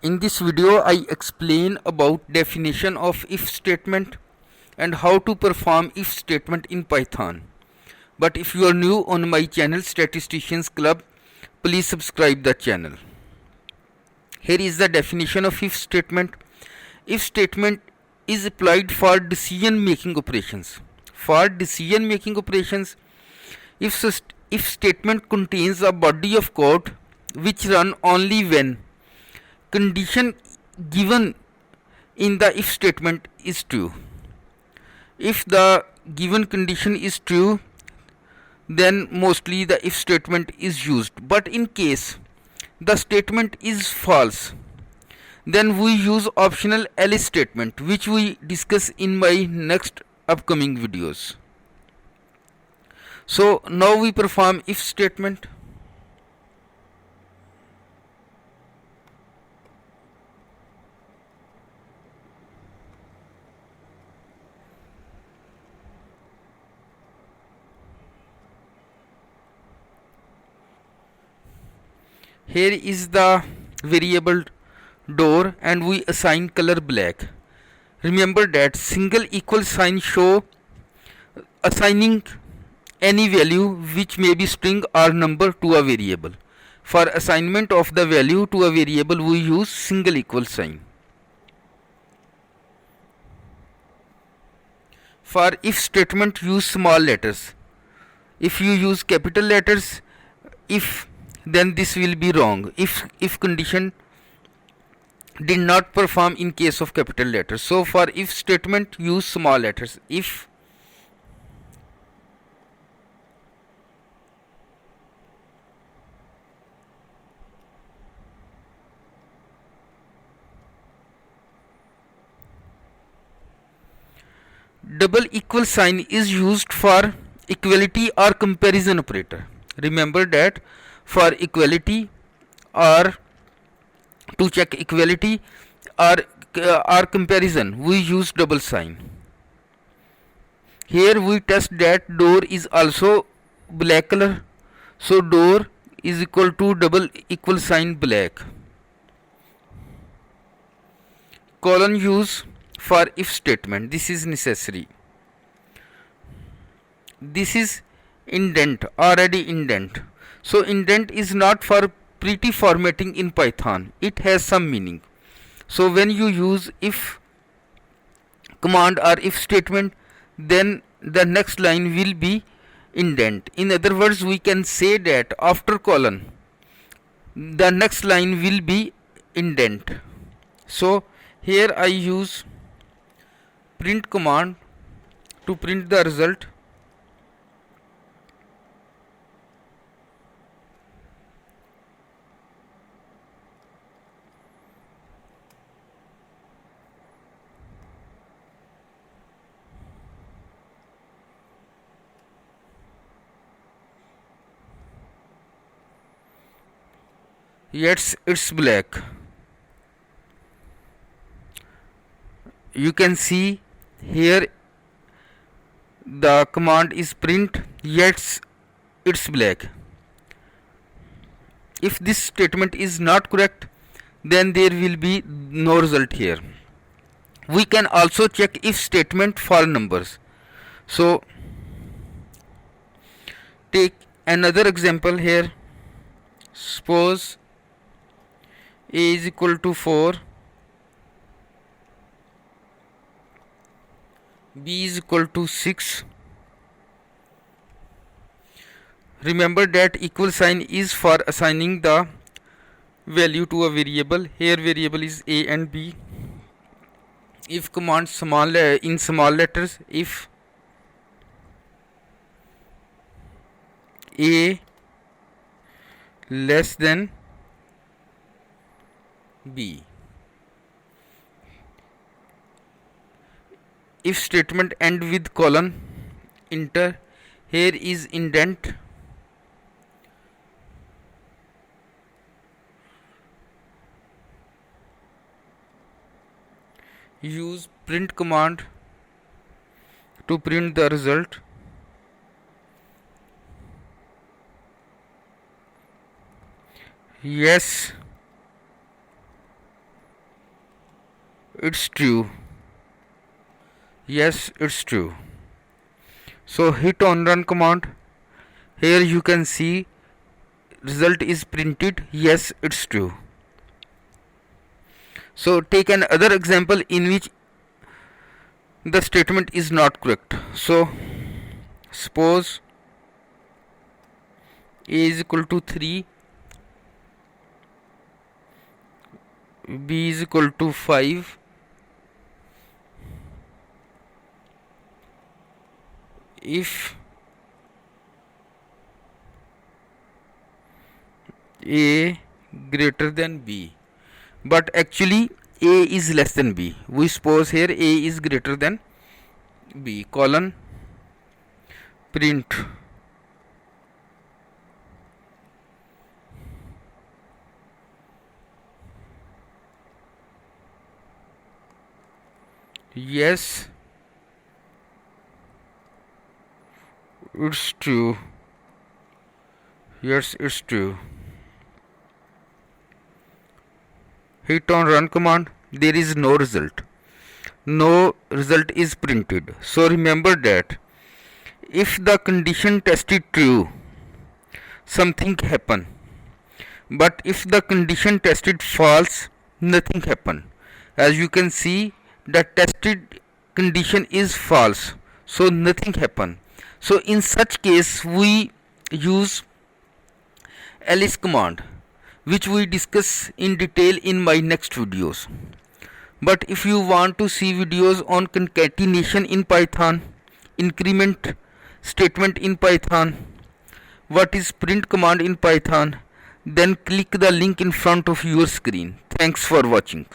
In this video, I explain about definition of if statement and how to perform if statement in Python. But if you are new on my channel Statisticians Club, please subscribe the channel. Here is the definition of if statement. If statement is applied for decision making operations. For decision making operations, if statement contains a body of code which run only when condition given in the if statement is true. If the given condition is true, then mostly the if statement is used. But in case the statement is false, then we use optional else statement, which we discuss in my next upcoming videos. So now we perform if statement. Here is the variable door and we assign color black. Remember that single equal sign show assigning any value which may be string or number to a variable. For assignment of the value to a variable, we use single equal sign. For if statement, use small letters. If you use capital letters, then this will be wrong. If condition did not perform in case of capital letters. So for if statement, use small letters. If double equal sign is used for equality or comparison operator. Remember that for equality or to check equality or comparison, we use double sign. Here we test that door is also black color, so door is equal to double equal sign black. Colon use for if statement. This is necessary. This is indent, already indent. So indent is not for pretty formatting in Python. It has some meaning. So when you use if command or if statement, then the next line will be indent. In other words, we can say that after colon, the next line will be indent. So here I use print command to print the result. Yes, it's black. You can see here the command is print, yet it's black. If this statement is not correct, then there will be no result here. We can also check if statement for numbers. So take another example here. Suppose a is equal to 4, b is equal to 6. Remember that equal sign is for assigning the value to a variable. Here variable is a and b. If command in small letters, if a less than b. If statement end with colon, enter. Here is indent. Use print command to print the result. Yes, it's true. Yes, it's true. So hit on run command. Here you can see result is printed. Yes, it's true. So take another example in which the statement is not correct. So suppose a is equal to 3, b is equal to 5, if a greater than b, but actually a is less than b. We suppose here a is greater than b, colon print yes, it's true. Yes, it's true. Hit on run command. There is no result. No result is printed. So remember that if the condition tested true, something happen. But if the condition tested false, nothing happen. As you can see, the tested condition is false, so nothing happen. So in such case we use else command, which we discuss in detail in my next videos. But if you want to see videos on concatenation in Python, increment statement in Python, what is print command in Python, then click the link in front of your screen. Thanks for watching.